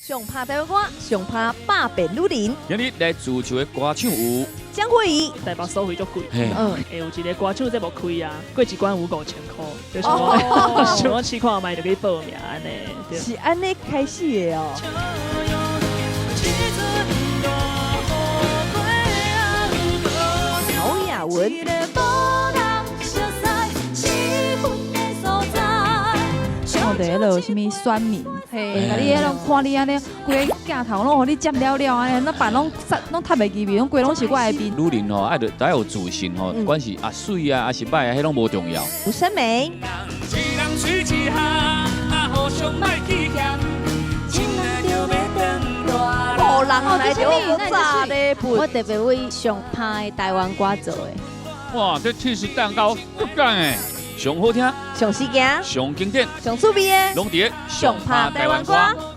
上拍台湾歌，上拍百变女人。今日来自唱的歌唱有江惠仪，台北收费足贵，嘿会有一个歌手在无开啊，过一关5、5千块，就是我想要试看卖就去报名安尼，对。是安尼开始的哦。曹雅文。看到迄落什么选民，嘿甲你迄种看你安尼，规个镜头拢互你占了了安尼，那办拢塌袂记面，拢规拢是我的面。女人吼，爱得有自信吼，不管是水啊，还是歹啊，迄拢无重要。吴声梅。哦，人来就我炸的我特别为上拍台湾歌做的。哇，这气势蛋糕足赞诶，上好听、上时间、上经典、上趣味的拢伫上上拍台湾歌。